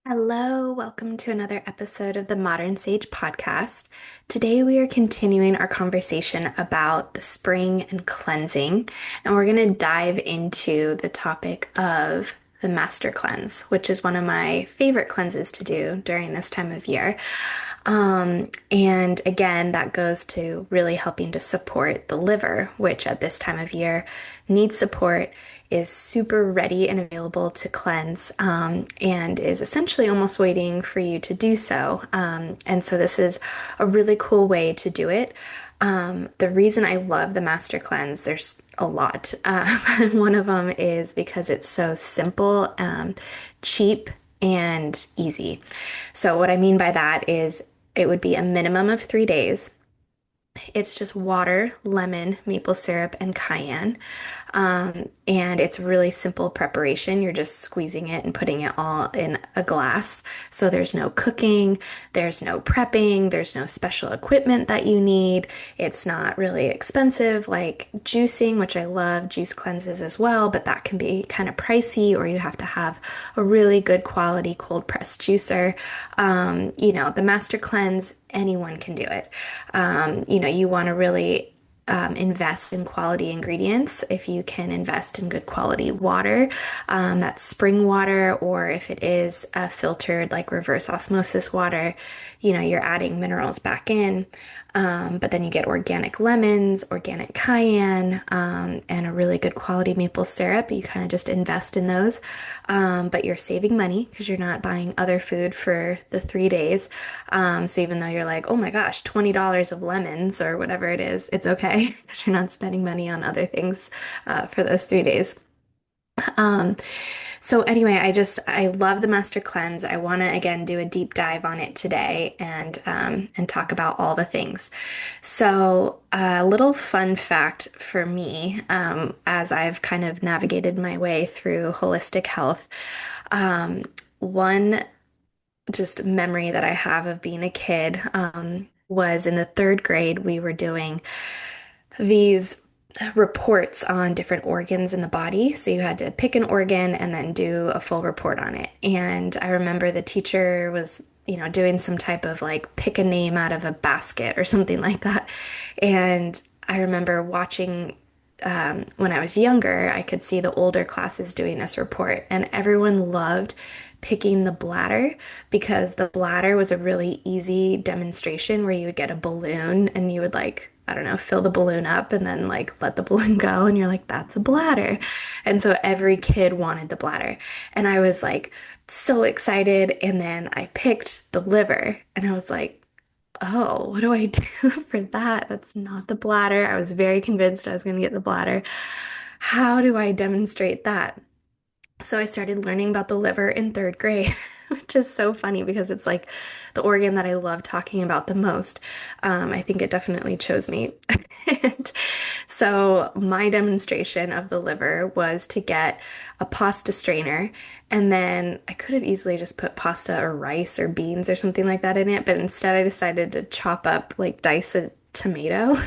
Hello, welcome to another episode of the Modern Sage podcast. Today we are continuing our conversation about the spring and cleansing, and we're going to dive into the topic of the Master Cleanse, which is one of my favorite cleanses to do during this time of year. And again, that goes to really helping to support the liver, which at this time of year needs support, is super ready and available to cleanse, and is essentially almost waiting for you to do so. And so this is a really cool way to do it. The reason I love the Master Cleanse, there's a lot. One of them is because it's so simple, cheap, and easy. So what I mean by that is it would be a minimum of 3 days. It's just water, lemon, maple syrup, and cayenne. And it's really simple preparation. You're just squeezing it and putting it all in a glass. So there's no cooking, there's no prepping, there's no special equipment that you need. It's not really expensive like juicing, which I love, juice cleanses as well, but that can be kind of pricey, or you have to have a really good quality cold pressed juicer. The Master Cleanse, anyone can do it. You want to really invest in quality ingredients. If you can invest in good quality water, that's spring water, or if it is filtered like reverse osmosis water, you're adding minerals back in. But then you get organic lemons, organic cayenne, and a really good quality maple syrup. You kind of just invest in those. But you're saving money because you're not buying other food for the 3 days. So even though you're like, oh my gosh, $20 of lemons or whatever it is, it's okay because you're not spending money on other things for those 3 days. Um, so anyway, I love the Master Cleanse. I want to again do a deep dive on it today and talk about all the things. So a little fun fact for me, as I've kind of navigated my way through holistic health, one just memory that I have of being a kid, was in the third grade. We were doing these reports on different organs in the body. So you had to pick an organ and then do a full report on it. And I remember the teacher was, doing some type of like pick a name out of a basket or something like that. And I remember watching, when I was younger, I could see the older classes doing this report, and everyone loved picking the bladder because the bladder was a really easy demonstration where you would get a balloon and you would like, I don't know, fill the balloon up and then like let the balloon go, and you're like, that's a bladder. And so every kid wanted the bladder. And I was like so excited. And then I picked the liver and I was like, oh, what do I do for that? That's not the bladder. I was very convinced I was going to get the bladder. How do I demonstrate that? So I started learning about the liver in third grade, which is so funny because it's like the organ that I love talking about the most. I think it definitely chose me. And so my demonstration of the liver was to get a pasta strainer, and then I could have easily just put pasta or rice or beans or something like that in it, but instead I decided to chop up, like dice a tomato.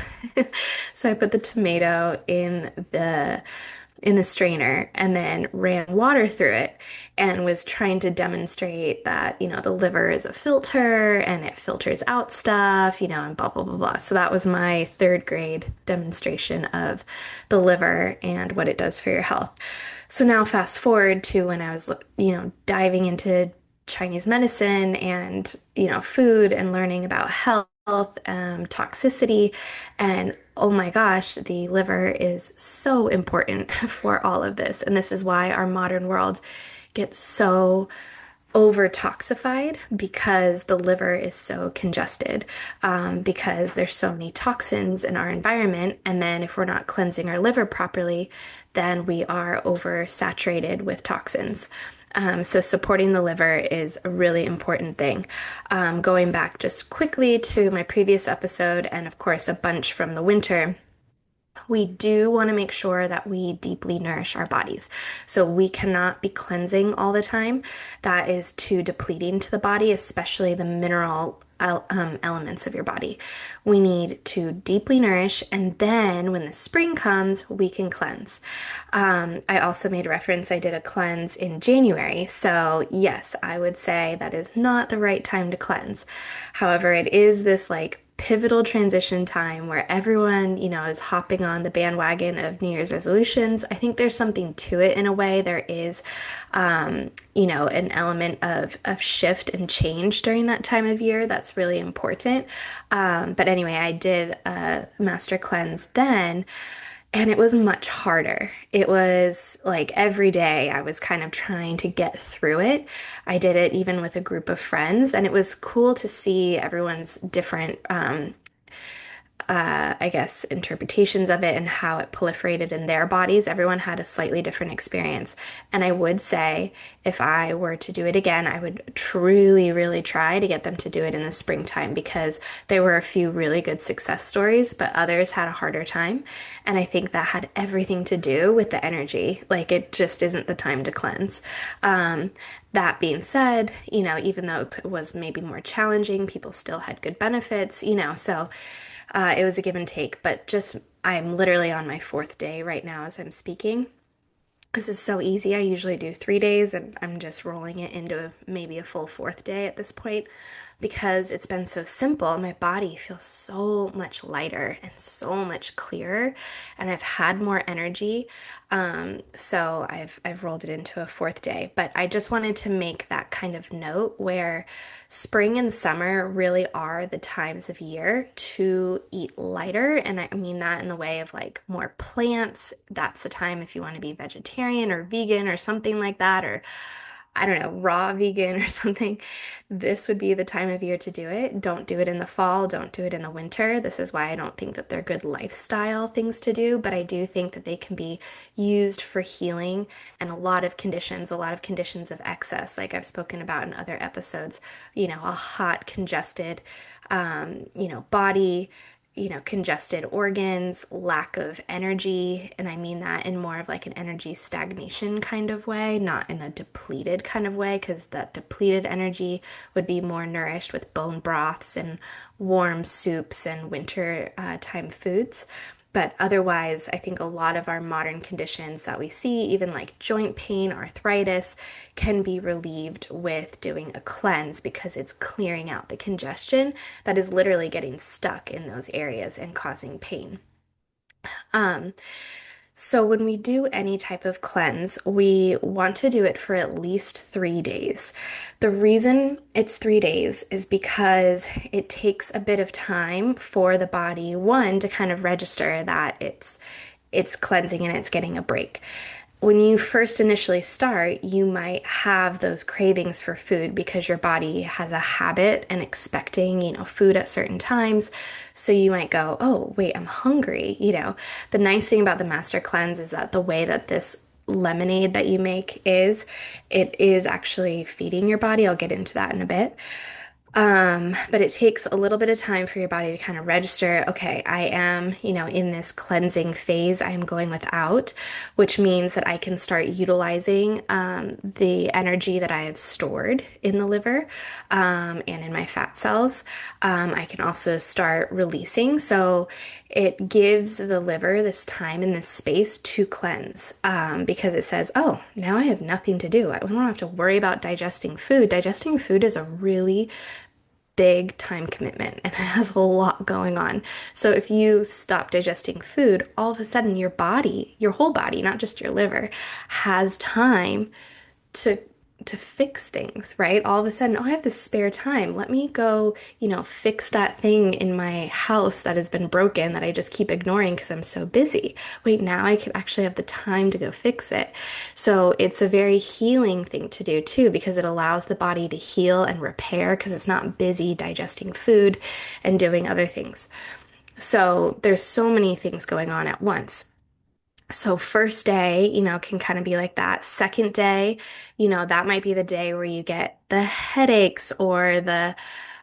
So I put the tomato in the strainer and then ran water through it and was trying to demonstrate that, the liver is a filter and it filters out stuff, and blah, blah, blah, blah. So that was my third grade demonstration of the liver and what it does for your health. So now fast forward to when I was, diving into Chinese medicine and, food and learning about health, toxicity, and oh my gosh, the liver is so important for all of this. And this is why our modern world gets so over toxified, because the liver is so congested, because there's so many toxins in our environment. And then if we're not cleansing our liver properly, then we are oversaturated with toxins. So supporting the liver is a really important thing. Going back just quickly to my previous episode, and of course, a bunch from the winter. We do want to make sure that we deeply nourish our bodies. So we cannot be cleansing all the time. That is too depleting to the body, especially the mineral elements of your body. We need to deeply nourish, and then when the spring comes, we can cleanse. I also made reference, I did a cleanse in January. So, yes, I would say that is not the right time to cleanse. However, it is this like pivotal transition time where everyone, is hopping on the bandwagon of New Year's resolutions. I think there's something to it in a way. There is, an element of shift and change during that time of year that's really important. But anyway, I did a master cleanse then. And it was much harder. It was like every day I was kind of trying to get through it. I did it even with a group of friends, and it was cool to see everyone's different I guess, interpretations of it and how it proliferated in their bodies. Everyone had a slightly different experience. And I would say if I were to do it again, I would truly, really try to get them to do it in the springtime because there were a few really good success stories, but others had a harder time. And I think that had everything to do with the energy. Like it just isn't the time to cleanse. That being said, even though it was maybe more challenging, people still had good benefits, so it was a give and take, but just I'm literally on my fourth day right now as I'm speaking. This is so easy. I usually do 3 days, and I'm just rolling it into maybe a full fourth day at this point because it's been so simple. My body feels so much lighter and so much clearer, and I've had more energy. So I've rolled it into a fourth day. But I just wanted to make that kind of note where spring and summer really are the times of year to eat lighter. And I mean that in the way of like more plants. That's the time if you want to be vegetarian or vegan or something like that, or I don't know, raw vegan or something. This would be the time of year to do it. Don't do it in the fall. Don't do it in the winter. This is why I don't think that they're good lifestyle things to do, but I do think that they can be used for healing and a lot of conditions of excess, like I've spoken about in other episodes, a hot, congested, body, congested organs, lack of energy. And I mean that in more of like an energy stagnation kind of way, not in a depleted kind of way, because that depleted energy would be more nourished with bone broths and warm soups and winter time foods. But otherwise, I think a lot of our modern conditions that we see, even like joint pain, arthritis, can be relieved with doing a cleanse because it's clearing out the congestion that is literally getting stuck in those areas and causing pain. Um, so when we do any type of cleanse, we want to do it for at least 3 days. The reason it's 3 days is because it takes a bit of time for the body, one, to kind of register that it's cleansing and it's getting a break. When you first initially start, you might have those cravings for food because your body has a habit and expecting, food at certain times. So you might go, oh, wait, I'm hungry. The nice thing about the master cleanse is that the way that this lemonade that you make is, it is actually feeding your body. I'll get into that in a bit. But it takes a little bit of time for your body to kind of register, okay, I am, in this cleansing phase. I am going without, which means that I can start utilizing the energy that I have stored in the liver and in my fat cells. I can also start releasing. So it gives the liver this time and this space to cleanse because it says, oh, now I have nothing to do. I don't have to worry about digesting food. Digesting food is a really big time commitment and it has a lot going on. So if you stop digesting food, all of a sudden your body, your whole body, not just your liver, has time to fix things, right? All of a sudden, oh, I have this spare time. Let me go, fix that thing in my house that has been broken that I just keep ignoring because I'm so busy. Wait, now I can actually have the time to go fix it. So it's a very healing thing to do too, because it allows the body to heal and repair because it's not busy digesting food and doing other things. So there's so many things going on at once. So first day, can kind of be like that. Second day, that might be the day where you get the headaches or the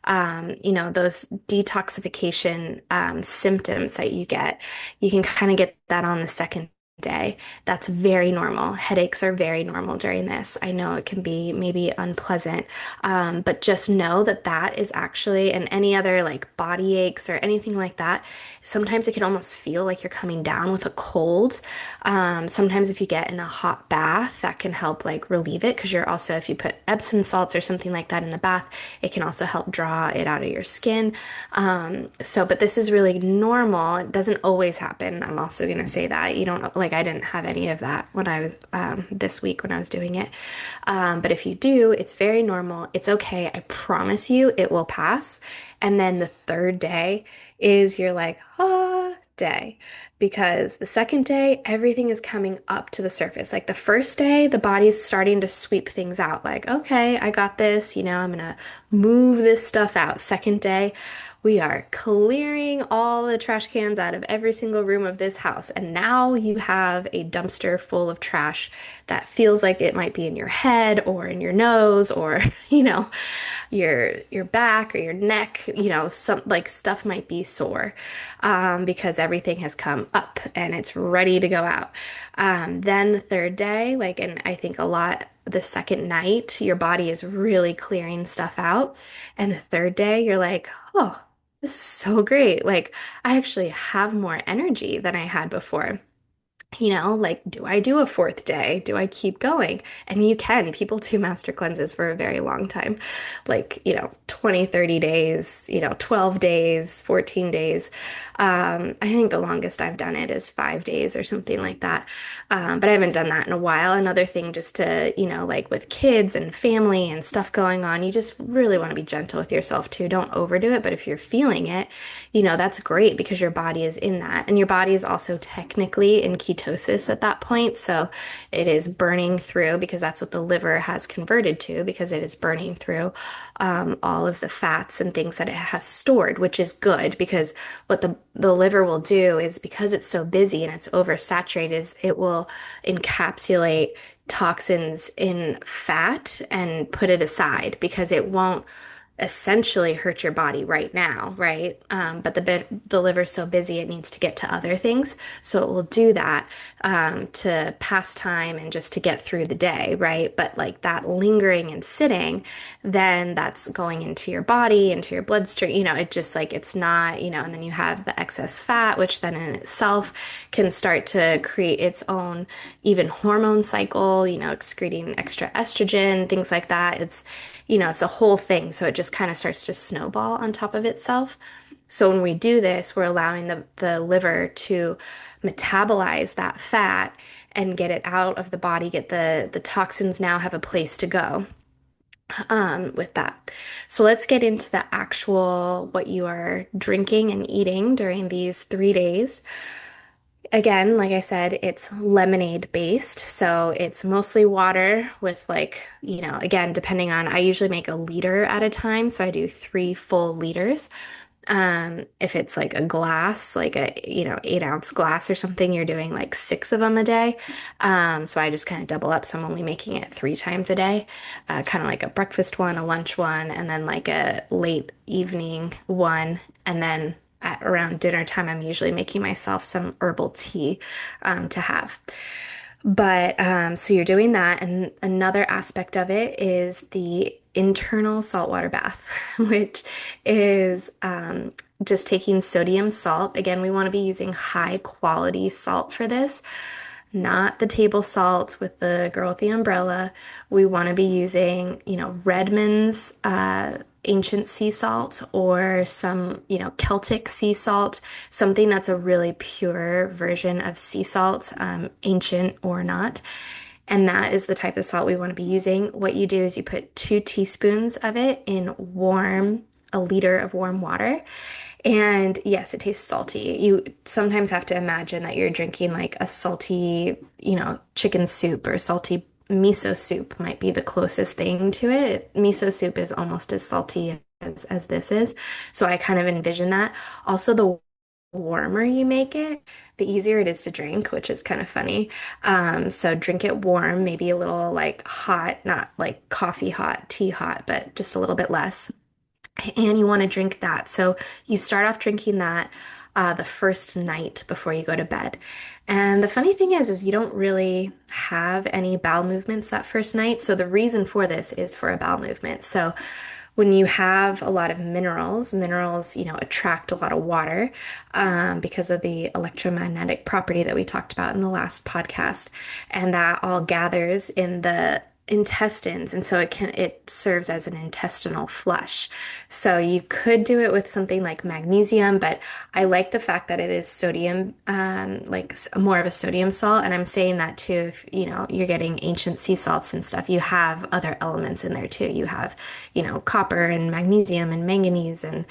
those detoxification symptoms that you get, you can kind of get that on the second day. That's very normal. Headaches are very normal during this. I know it can be maybe unpleasant, but just know that that is actually, and any other like body aches or anything like that, sometimes it can almost feel like you're coming down with a cold. Sometimes if you get in a hot bath, that can help like relieve it because you're also, if you put Epsom salts or something like that in the bath, it can also help draw it out of your skin. But this is really normal. It doesn't always happen. I'm also going to say that you don't like, I didn't have any of that when I was this week when I was doing it. But if you do, it's very normal. It's okay. I promise you it will pass. And then the third day is your like, day. Because the second day, everything is coming up to the surface. Like the first day, the body's starting to sweep things out. Like, okay, I got this. I'm gonna move this stuff out. Second day, we are clearing all the trash cans out of every single room of this house. And now you have a dumpster full of trash that feels like it might be in your head or in your nose or, your back or your neck, some like stuff might be sore because everything has come up and it's ready to go out. Then the third day, like, and I think a lot the second night, your body is really clearing stuff out. And the third day, you're like, oh, this is so great. Like, I actually have more energy than I had before. Like, do I do a fourth day? Do I keep going? And you can. People do master cleanses for a very long time, like, 20, 30 days, 12 days, 14 days. I think the longest I've done it is 5 days or something like that. But I haven't done that in a while. Another thing, just to, like with kids and family and stuff going on, you just really want to be gentle with yourself too. Don't overdo it. But if you're feeling it, that's great because your body is in that. And your body is also technically in ketosis at that point. So it is burning through because that's what the liver has converted to because it is burning through all of the fats and things that it has stored, which is good because what the liver will do is because it's so busy and it's oversaturated, is it will encapsulate toxins in fat and put it aside because it won't essentially hurt your body right now, right? But the liver's so busy it needs to get to other things, so it will do that to pass time and just to get through the day, right? But like that lingering and sitting, then that's going into your body, into your bloodstream. It just like it's not, and then you have the excess fat, which then in itself can start to create its own even hormone cycle, excreting extra estrogen, things like that. It's a whole thing. So it just kind of starts to snowball on top of itself. So when we do this, we're allowing the liver to metabolize that fat and get it out of the body, get the toxins now have a place to go with that. So let's get into the actual what you are drinking and eating during these 3 days. Again, like I said, it's lemonade based. So it's mostly water with like, again, depending on, I usually make a liter at a time. So I do 3 full liters. If it's like a glass, like a, 8-ounce glass or something, you're doing like 6 of them a day. So I just kind of double up. So I'm only making it 3 times a day, kind of like a breakfast one, a lunch one, and then like a late evening one. And then at around dinner time, I'm usually making myself some herbal tea, to have. But so you're doing that. And another aspect of it is the internal saltwater bath, which is just taking sodium salt. Again, we want to be using high quality salt for this, not the table salt with the girl with the umbrella. We want to be using, Redmond's ancient sea salt or some, Celtic sea salt, something that's a really pure version of sea salt, ancient or not. And that is the type of salt we want to be using. What you do is you put 2 teaspoons of it in a liter of warm water. And yes, it tastes salty. You sometimes have to imagine that you're drinking like a salty, chicken soup or salty miso soup might be the closest thing to it. Miso soup is almost as salty as this is. So I kind of envision that. Also, the warmer you make it, the easier it is to drink, which is kind of funny. So drink it warm, maybe a little like hot, not like coffee hot, tea hot, but just a little bit less. and you want to drink that. So you start off drinking that the first night before you go to bed. And the funny thing is you don't really have any bowel movements that first night. So the reason for this is for a bowel movement. So when you have a lot of minerals, attract a lot of water because of the electromagnetic property that we talked about in the last podcast. And that all gathers in the intestines, and so it serves as an intestinal flush. So you could do it with something like magnesium, but I like the fact that it is sodium, more of a sodium salt. And I'm saying that too, if you're getting ancient sea salts and stuff, you have other elements in there too. You have, copper and magnesium and manganese and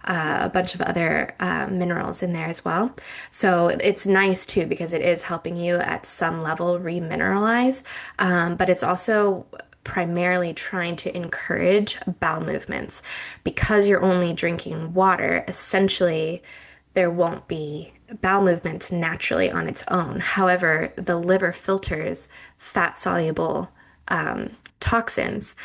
a bunch of other minerals in there as well. So it's nice too because it is helping you at some level remineralize, but it's also primarily trying to encourage bowel movements. Because you're only drinking water, essentially there won't be bowel movements naturally on its own. However, the liver filters fat soluble toxins,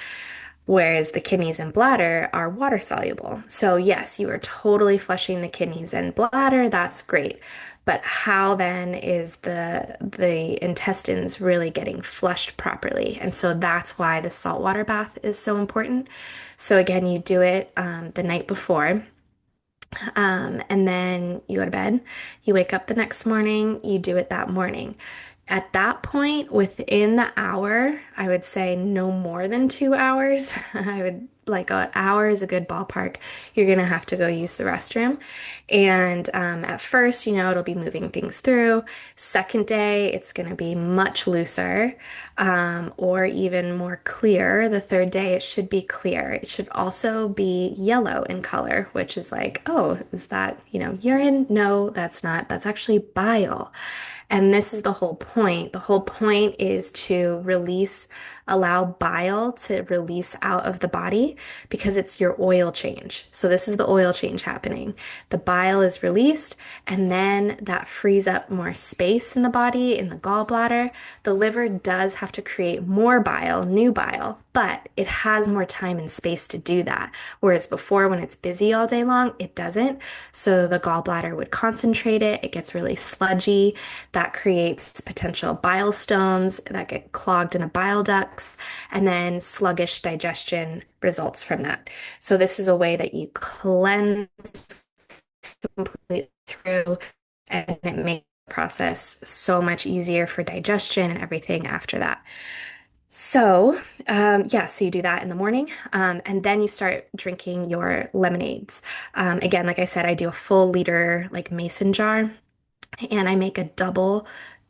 whereas the kidneys and bladder are water soluble. So, yes, you are totally flushing the kidneys and bladder. That's great. But how then is the intestines really getting flushed properly? And so that's why the saltwater bath is so important. So again, you do it the night before. And then you go to bed. You wake up the next morning, you do it that morning. At that point, within the hour, I would say no more than 2 hours. I would like an hour is a good ballpark. You're gonna have to go use the restroom. And at first, it'll be moving things through. Second day, it's gonna be much looser, or even more clear. The third day, it should be clear. It should also be yellow in color, which is like, oh, is that, urine? No, that's not. That's actually bile. And this is the whole point. The whole point is to allow bile to release out of the body because it's your oil change. So this is the oil change happening. The bile is released, and then that frees up more space in the body, in the gallbladder. The liver does have to create more bile, new bile, but it has more time and space to do that. Whereas before, when it's busy all day long, it doesn't. So the gallbladder would concentrate it. It gets really sludgy. That creates potential bile stones that get clogged in the bile ducts, and then sluggish digestion results from that. So this is a way that you cleanse completely through, and it makes the process so much easier for digestion and everything after that. So, yeah, so you do that in the morning, and then you start drinking your lemonades. Again, like I said, I do a full liter like mason jar, and I make a double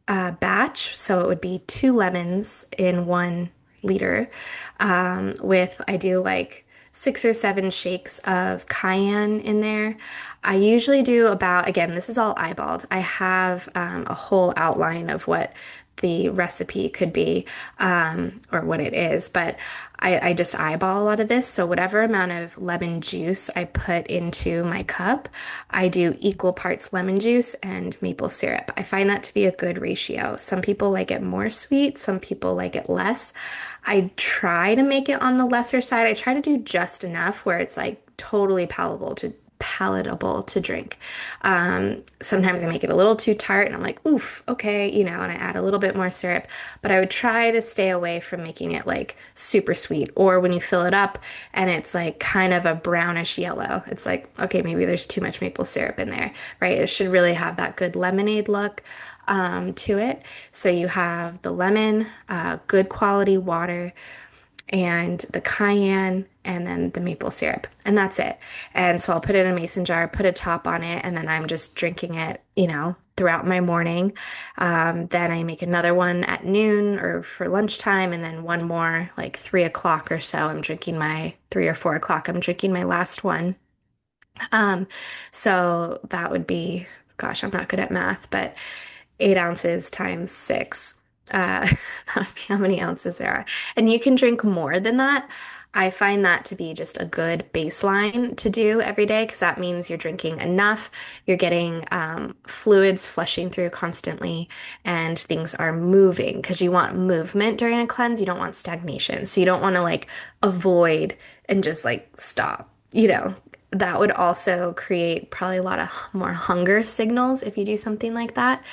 batch. So it would be 2 lemons in 1 liter. I do like 6 or 7 shakes of cayenne in there. I usually do about, again, this is all eyeballed. I have a whole outline of what the recipe could be, or what it is, but I just eyeball a lot of this. So whatever amount of lemon juice I put into my cup, I do equal parts lemon juice and maple syrup. I find that to be a good ratio. Some people like it more sweet, some people like it less. I try to make it on the lesser side. I try to do just enough where it's like totally palatable to drink. Sometimes I make it a little too tart and I'm like, oof, okay, and I add a little bit more syrup, but I would try to stay away from making it like super sweet, or when you fill it up and it's like kind of a brownish yellow, it's like, okay, maybe there's too much maple syrup in there, right? It should really have that good lemonade look to it. So you have the lemon, good quality water, and the cayenne, and then the maple syrup, and that's it. And so I'll put it in a mason jar, put a top on it, and then I'm just drinking it, throughout my morning. Then I make another one at noon or for lunchtime, and then one more like 3 o'clock or so. I'm drinking my 3 or 4 o'clock. I'm drinking my last one. Um, so that would be, gosh, I'm not good at math, but 8 ounces times six. That would be how many ounces there are. And you can drink more than that. I find that to be just a good baseline to do every day because that means you're drinking enough, you're getting fluids flushing through constantly, and things are moving because you want movement during a cleanse. You don't want stagnation. So you don't want to like avoid and just like stop. you know, that would also create probably a lot of more hunger signals if you do something like that.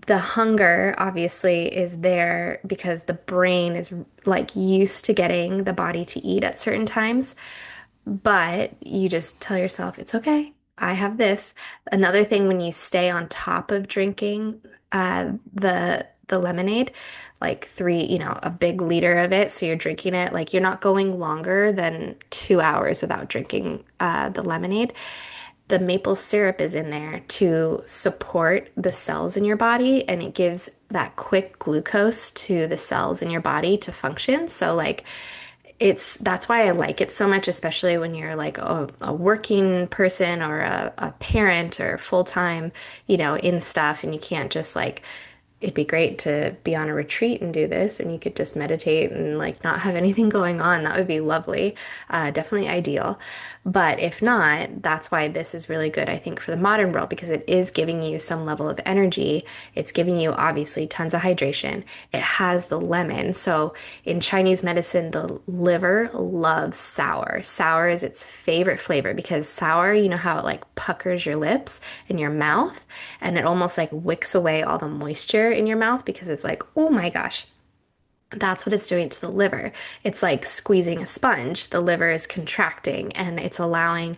The hunger obviously is there because the brain is like used to getting the body to eat at certain times, but you just tell yourself, it's okay. I have this. Another thing when you stay on top of drinking the lemonade, like three, a big liter of it, so you're drinking it, like you're not going longer than 2 hours without drinking the lemonade. The maple syrup is in there to support the cells in your body, and it gives that quick glucose to the cells in your body to function. So like that's why I like it so much, especially when you're like a working person or a parent or full time, in stuff, and you can't just like, it'd be great to be on a retreat and do this, and you could just meditate and like not have anything going on. That would be lovely. Definitely ideal. But if not, that's why this is really good, I think, for the modern world because it is giving you some level of energy. It's giving you obviously tons of hydration. It has the lemon. So in Chinese medicine, the liver loves sour. Sour is its favorite flavor because sour, you know how it like puckers your lips and your mouth, and it almost like wicks away all the moisture in your mouth because it's like, oh my gosh, that's what it's doing to the liver. It's like squeezing a sponge. The liver is contracting and it's allowing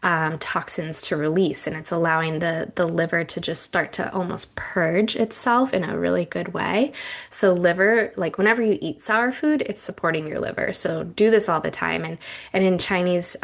toxins to release, and it's allowing the liver to just start to almost purge itself in a really good way. So liver, like whenever you eat sour food, it's supporting your liver. So do this all the time. And in Chinese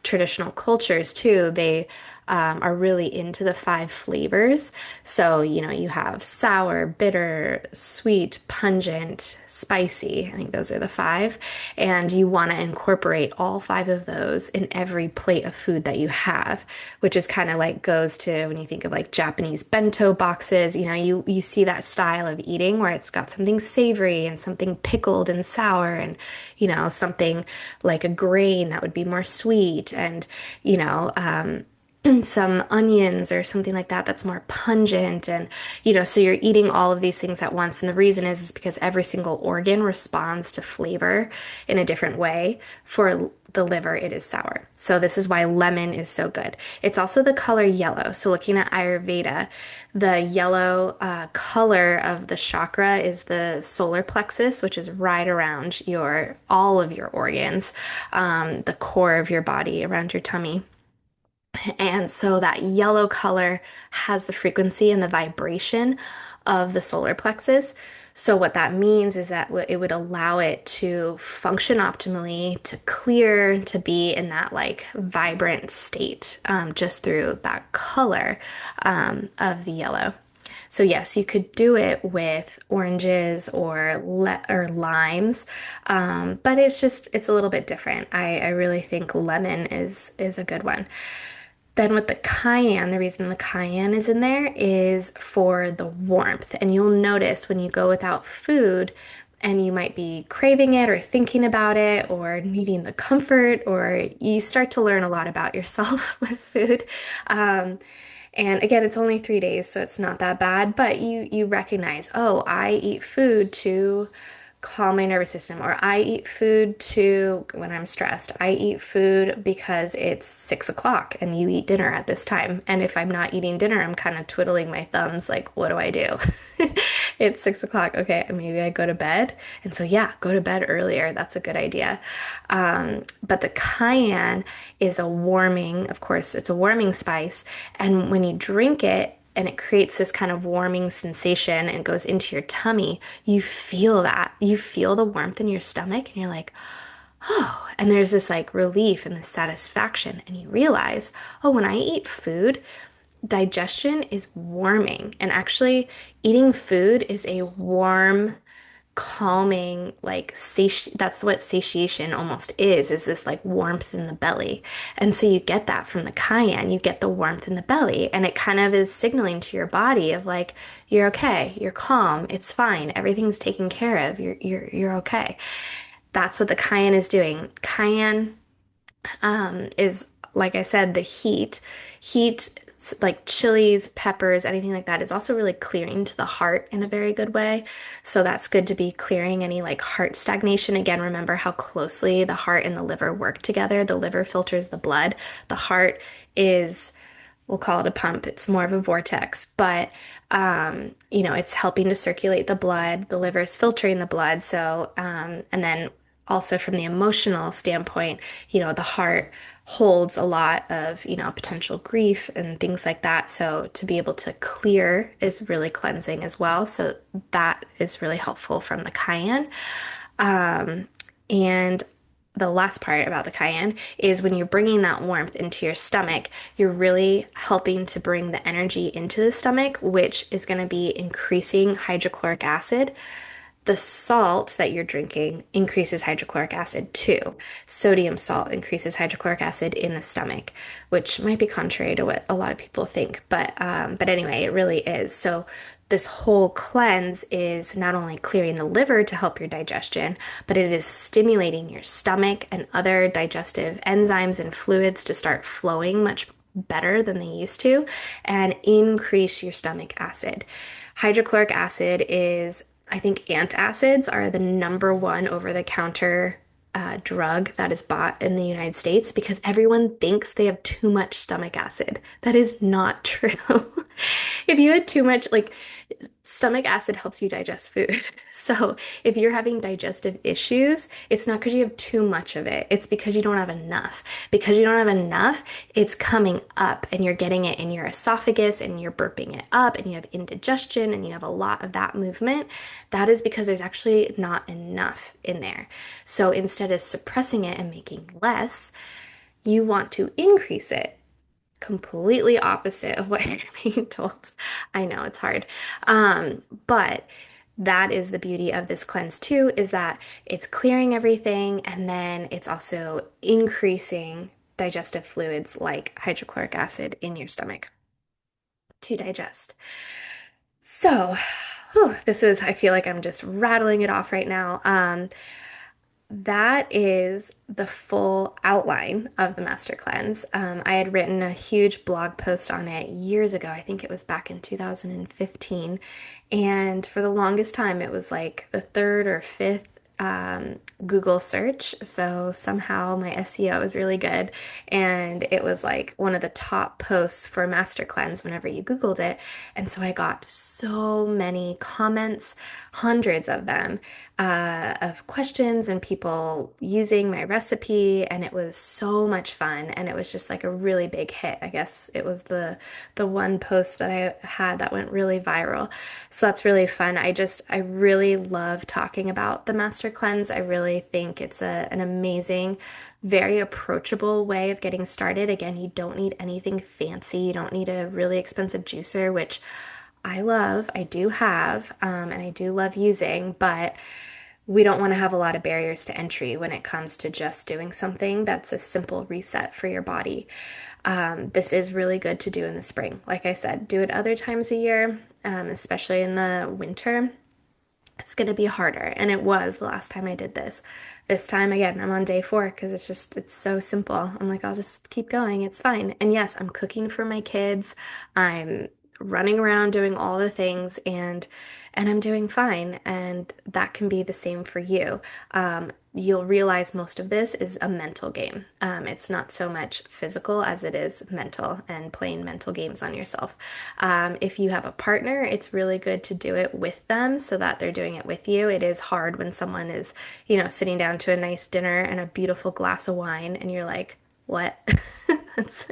traditional cultures too, they are really into the five flavors. So, you have sour, bitter, sweet, pungent, spicy. I think those are the five. And you want to incorporate all five of those in every plate of food that you have, which is kind of like goes to when you think of like Japanese bento boxes, you see that style of eating where it's got something savory and something pickled and sour and, something like a grain that would be more sweet and, you know, um, some onions or something like that that's more pungent, and so you're eating all of these things at once, and the reason is because every single organ responds to flavor in a different way. For the liver it is sour, so this is why lemon is so good. It's also the color yellow, so looking at Ayurveda, the yellow color of the chakra is the solar plexus, which is right around your all of your organs, the core of your body around your tummy. And so that yellow color has the frequency and the vibration of the solar plexus. So what that means is that it would allow it to function optimally, to clear, to be in that like vibrant state, just through that color of the yellow. So yes, you could do it with oranges or limes, but it's a little bit different. I really think lemon is a good one. Then with the cayenne, the reason the cayenne is in there is for the warmth. And you'll notice when you go without food and you might be craving it or thinking about it or needing the comfort, or you start to learn a lot about yourself with food. Um, and again, it's only 3 days, so it's not that bad, but you recognize, oh, I eat food to calm my nervous system, or I eat food to when I'm stressed. I eat food because it's 6 o'clock and you eat dinner at this time. And if I'm not eating dinner, I'm kind of twiddling my thumbs, like, what do I do? It's 6 o'clock. Okay, maybe I go to bed. And so, yeah, go to bed earlier. That's a good idea. But the cayenne is a warming, of course, it's a warming spice. And when you drink it, and it creates this kind of warming sensation and goes into your tummy, you feel that. You feel the warmth in your stomach, and you're like, oh, and there's this like relief and this satisfaction. And you realize, oh, when I eat food, digestion is warming. And actually, eating food is a warm, calming, like that's what satiation almost is this like warmth in the belly. And so you get that from the cayenne, you get the warmth in the belly, and it kind of is signaling to your body of like, you're okay, you're calm, it's fine, everything's taken care of, you're okay. That's what the cayenne is doing. Cayenne is, like I said, the heat. Heat like chilies, peppers, anything like that is also really clearing to the heart in a very good way. So that's good to be clearing any like heart stagnation. Again, remember how closely the heart and the liver work together. The liver filters the blood. The heart is, we'll call it a pump. It's more of a vortex, but it's helping to circulate the blood. The liver is filtering the blood. So, and then also from the emotional standpoint, the heart holds a lot of, potential grief and things like that. So to be able to clear is really cleansing as well. So that is really helpful from the cayenne. And the last part about the cayenne is when you're bringing that warmth into your stomach, you're really helping to bring the energy into the stomach, which is going to be increasing hydrochloric acid. The salt that you're drinking increases hydrochloric acid too. Sodium salt increases hydrochloric acid in the stomach, which might be contrary to what a lot of people think, but anyway, it really is. So this whole cleanse is not only clearing the liver to help your digestion, but it is stimulating your stomach and other digestive enzymes and fluids to start flowing much better than they used to and increase your stomach acid. Hydrochloric acid is, I think antacids are the number one over-the-counter drug that is bought in the United States because everyone thinks they have too much stomach acid. That is not true. If you had too much, like, stomach acid helps you digest food. So if you're having digestive issues, it's not because you have too much of it. It's because you don't have enough. Because you don't have enough, it's coming up and you're getting it in your esophagus and you're burping it up and you have indigestion and you have a lot of that movement. That is because there's actually not enough in there. So instead of suppressing it and making less, you want to increase it, completely opposite of what you're being told. I know it's hard. But that is the beauty of this cleanse too, is that it's clearing everything and then it's also increasing digestive fluids like hydrochloric acid in your stomach to digest. So, I feel like I'm just rattling it off right now. That is the full outline of the Master Cleanse. I had written a huge blog post on it years ago. I think it was back in 2015. And for the longest time, it was like the third or fifth Google search. So somehow my SEO is really good. And it was like one of the top posts for Master Cleanse whenever you Googled it. And so I got so many comments, hundreds of them, of questions and people using my recipe, and it was so much fun. And it was just like a really big hit. I guess it was the one post that I had that went really viral. So that's really fun. I really love talking about the Master Cleanse. I really think it's an amazing, very approachable way of getting started. Again, you don't need anything fancy. You don't need a really expensive juicer, which I love, I do have, and I do love using, but we don't want to have a lot of barriers to entry when it comes to just doing something that's a simple reset for your body. This is really good to do in the spring. Like I said, do it other times a year, especially in the winter. It's going to be harder. And it was the last time I did this. This time, again, I'm on day 4 because it's so simple. I'm like, I'll just keep going. It's fine. And yes, I'm cooking for my kids. I'm running around doing all the things and I'm doing fine. And that can be the same for you. You'll realize most of this is a mental game. It's not so much physical as it is mental and playing mental games on yourself. If you have a partner, it's really good to do it with them so that they're doing it with you. It is hard when someone is, sitting down to a nice dinner and a beautiful glass of wine and you're like, what? That's,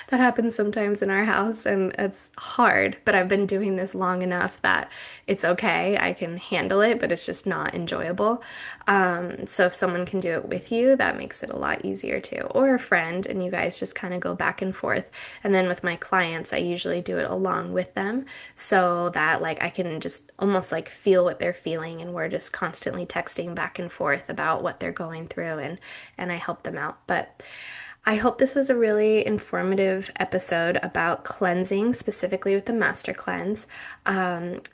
that happens sometimes in our house and it's hard, but I've been doing this long enough that it's okay. I can handle it, but it's just not enjoyable. So if someone can do it with you, that makes it a lot easier too. Or a friend, and you guys just kind of go back and forth. And then with my clients, I usually do it along with them so that like I can just almost like feel what they're feeling and we're just constantly texting back and forth about what they're going through and I help them out. But I hope this was a really informative episode about cleansing, specifically with the Master Cleanse.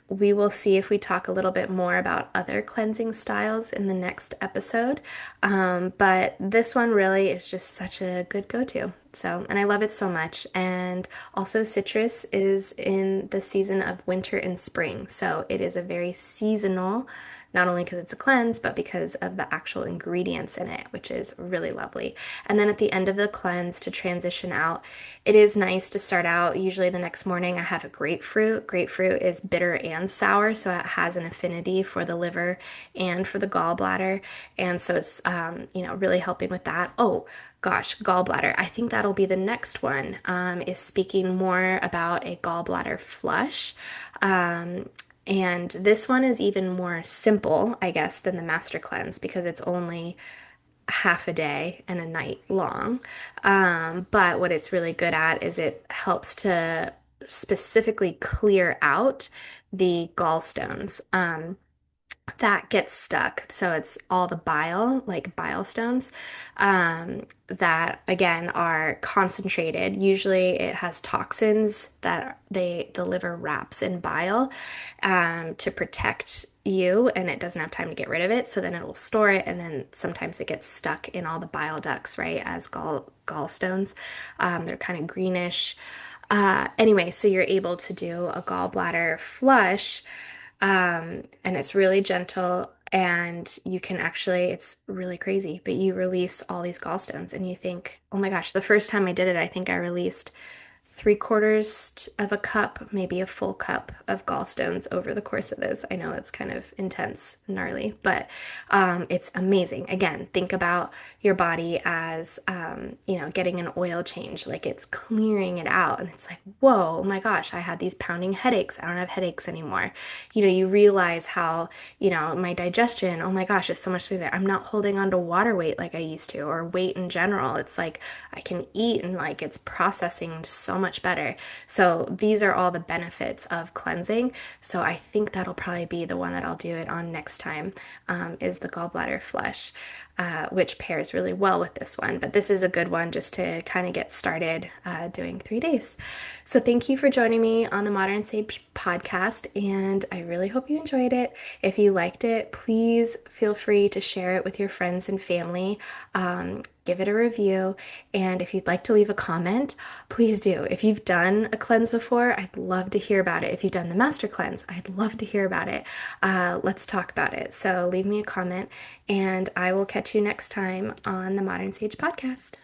We will see if we talk a little bit more about other cleansing styles in the next episode. But this one really is just such a good go-to. So, and I love it so much. And also, citrus is in the season of winter and spring. So, it is a very seasonal, not only because it's a cleanse, but because of the actual ingredients in it, which is really lovely. And then at the end of the cleanse to transition out, it is nice to start out. Usually, the next morning, I have a grapefruit. Grapefruit is bitter and sour, so it has an affinity for the liver and for the gallbladder. And so, it's, really helping with that. Oh, gosh, gallbladder. I think that'll be the next one, is speaking more about a gallbladder flush. Um, and this one is even more simple, I guess, than the master cleanse because it's only half a day and a night long. But what it's really good at is it helps to specifically clear out the gallstones. That gets stuck. So it's all the bile, like bile stones, that again are concentrated. Usually it has toxins that the liver wraps in bile, to protect you, and it doesn't have time to get rid of it. So then it will store it, and then sometimes it gets stuck in all the bile ducts, right, as gallstones. They're kind of greenish. Anyway, so you're able to do a gallbladder flush, and it's really gentle, and you can actually, it's really crazy, but you release all these gallstones, and you think, oh my gosh, the first time I did it, I think I released 3/4 of a cup, maybe a full cup of gallstones over the course of this. I know it's kind of intense, gnarly, but it's amazing. Again, think about your body as, getting an oil change, like it's clearing it out. And it's like, whoa, oh my gosh, I had these pounding headaches. I don't have headaches anymore. You realize how, my digestion, oh my gosh, it's so much smoother. I'm not holding on to water weight like I used to, or weight in general. It's like I can eat and like it's processing so much better. So these are all the benefits of cleansing. So I think that'll probably be the one that I'll do it on next time, is the gallbladder flush, which pairs really well with this one. But this is a good one just to kind of get started, doing 3 days. So thank you for joining me on the Modern Sage podcast, and I really hope you enjoyed it. If you liked it, please feel free to share it with your friends and family. Give it a review, and if you'd like to leave a comment, please do. If you've done a cleanse before, I'd love to hear about it. If you've done the master cleanse, I'd love to hear about it. Let's talk about it. So leave me a comment, and I will catch you next time on the Modern Sage podcast.